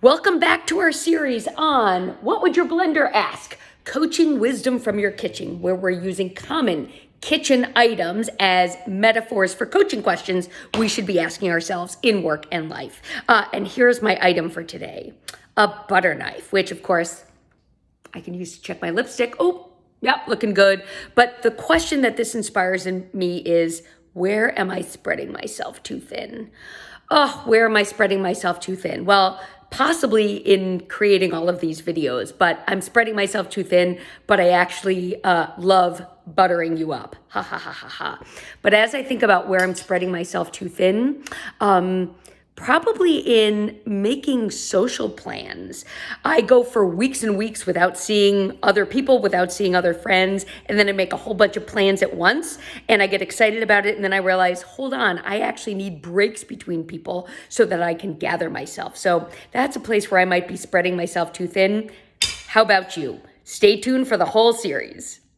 Welcome back to our series on What Would Your Blender Ask? Coaching wisdom from your kitchen, where we're using common kitchen items as metaphors for coaching questions we should be asking ourselves in work and life. And here's my item for today, a butter knife, which of course I can use to check my lipstick. Oh, yep, looking good. But the question that this inspires in me is, where am I spreading myself too thin? Oh, where am I spreading myself too thin? Well, possibly in creating all of these videos, but I'm spreading myself too thin, but I actually love buttering you up. Ha ha ha ha ha. But as I think about where I'm spreading myself too thin, probably in making social plans. I go for weeks and weeks without seeing other people, without seeing other friends, and then I make a whole bunch of plans at once, and I get excited about it, and then I realize, hold on, I actually need breaks between people so that I can gather myself. So that's a place where I might be spreading myself too thin. How about you? Stay tuned for the whole series.